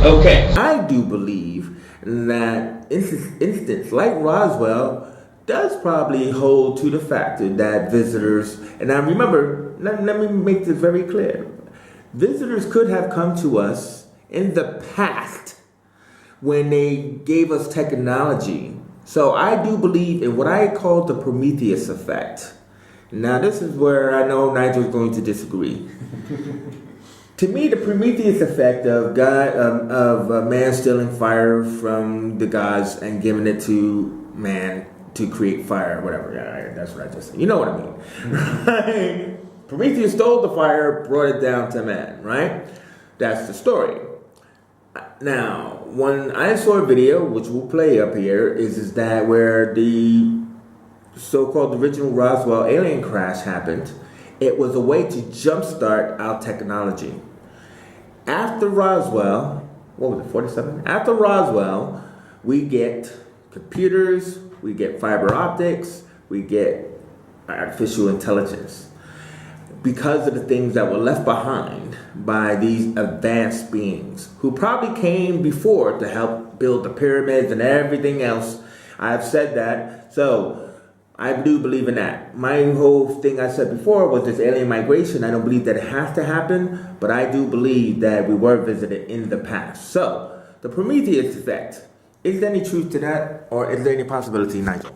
Okay. I do believe that instance like Roswell does probably hold to the factor that visitors, and I remember, let me make this very clear, visitors could have come to us in the past when they gave us technology. So I do believe in what I call the Prometheus effect. Now this is where I know Nigel's going to disagree. To me, the Prometheus effect of man stealing fire from the gods and giving it to man to create fire, whatever. Yeah, that's what I just said. You know what I mean, right? Prometheus stole the fire, brought it down to man, right? That's the story. Now, when I saw a video, which we'll play up here, is that where the so-called original Roswell alien crash happened, it was a way to jumpstart our technology. After Roswell, what was it, 47? After Roswell, we get computers, we get fiber optics, we get artificial intelligence. Because of the things that were left behind by these advanced beings who probably came before to help build the pyramids and everything else. I've said that. So I do believe in that. My whole thing I said before was this alien migration. I don't believe that it has to happen, but I do believe that we were visited in the past. So the Prometheus effect, is there any truth to that, or is there any possibility, Nigel?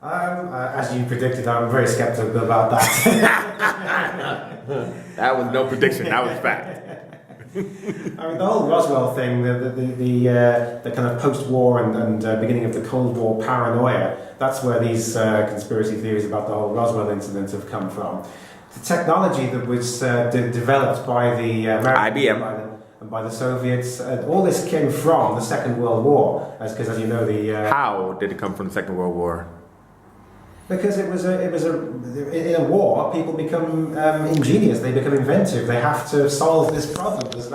As you predicted, I'm very skeptical about that. That was no prediction, that was fact. I mean, the whole Roswell thing, the kind of post-war and beginning of the Cold War paranoia, that's where these conspiracy theories about the whole Roswell incident have come from. The technology that was developed by the Americans IBM. and by the Soviets, all this came from the Second World War, because as you know, How did it come from the Second World War? Because in a war, people become ingenious, they become inventive, they have to solve this problem. There's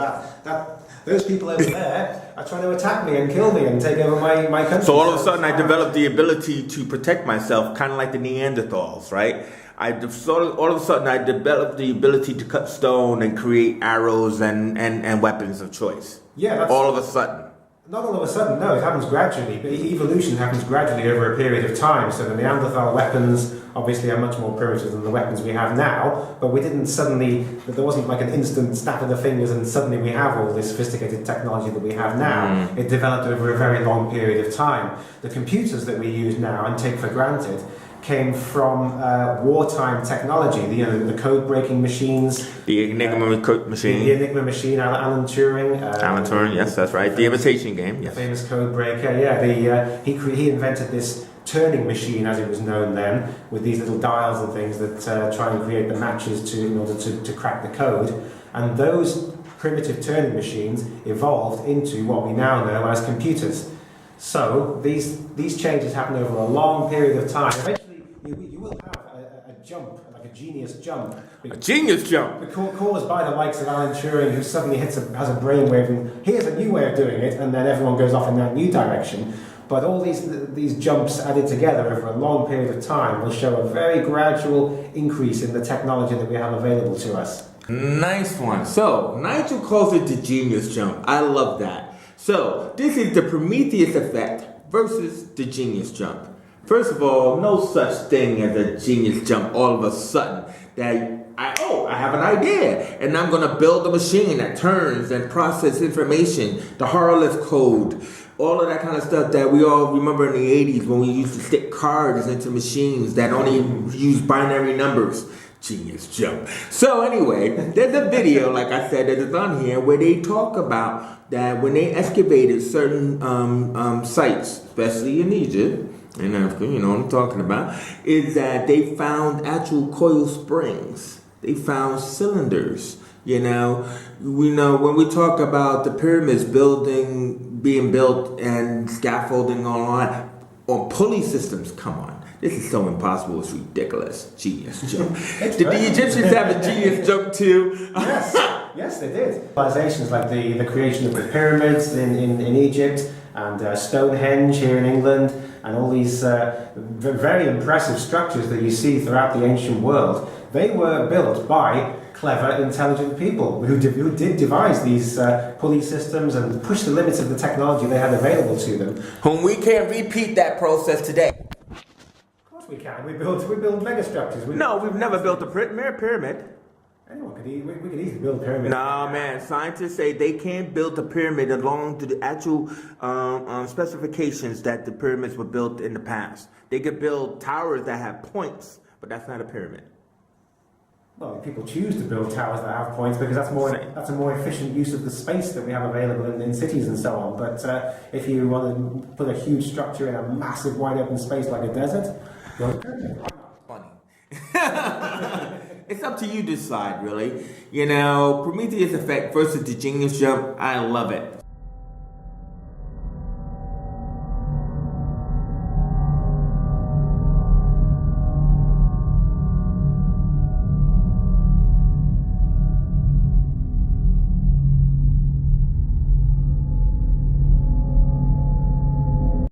those people over there are trying to attack me and kill me and take over my country. So all of a sudden I developed the ability to protect myself, kind of like the Neanderthals, right? All of a sudden I developed the ability to cut stone and create arrows and weapons of choice. Yeah, that's all of a sudden. Not all of a sudden, no, it happens gradually, but evolution happens gradually over a period of time. So the Neanderthal weapons obviously are much more primitive than the weapons we have now, but we didn't suddenly, there wasn't like an instant snap of the fingers and suddenly we have all this sophisticated technology that we have now. It developed over a very long period of time. The computers that we use now and take for granted came from wartime technology, the code-breaking machines. The Enigma machine. The Enigma machine, Alan Turing. Alan Turing, yes, that's right. The imitation game, yes. The famous code breaker, yeah. He invented this turning machine, as it was known then, with these little dials and things that try and create the matches in order to crack the code. And those primitive turning machines evolved into what we now know as computers. So these changes happen over a long period of time. Eventually, you will have a jump, like a genius jump. A genius jump? Caused by the likes of Alan Turing, who suddenly has a brainwave and here's a new way of doing it, and then everyone goes off in that new direction. But all these jumps added together over a long period of time will show a very gradual increase in the technology that we have available to us. Nice one. So, Nigel calls it the genius jump. I love that. So, this is the Prometheus effect versus the genius jump. First of all, no such thing as a genius jump all of a sudden that I have an idea and I'm going to build a machine that turns and processes information, the Harleth code, all of that kind of stuff that we all remember in the 80s when we used to stick cards into machines that only use binary numbers. Genius jump. So anyway, there's a video, like I said, that is on here where they talk about that when they excavated certain sites, especially in Egypt, and you know what I'm talking about, is that they found actual coil springs. They found cylinders. You know, when we talk about the pyramids being built and scaffolding on pulley systems, come on. This is so impossible, it's ridiculous. Genius jump. Did the Egyptians have a genius jump too? Yes, they did. Civilizations like the creation of the pyramids in Egypt and Stonehenge here in England and all these very impressive structures that you see throughout the ancient world, they were built by clever, intelligent people who did devise these pulley systems and push the limits of the technology they had available to them. Whom we can't repeat that process today. Of course we can. We build megastructures. We've never built a pyramid. Anyone could we could easily build a pyramid. Nah, man. Scientists say they can't build a pyramid along to the actual specifications that the pyramids were built in the past. They could build towers that have points, but that's not a pyramid. Well, people choose to build towers that have points because that's a more efficient use of the space that we have available in cities and so on. But if you want to put a huge structure in a massive wide open space like a desert, build a pyramid. Funny. It's up to you to decide, really. You know, Prometheus effect versus the Genius jump, I love it.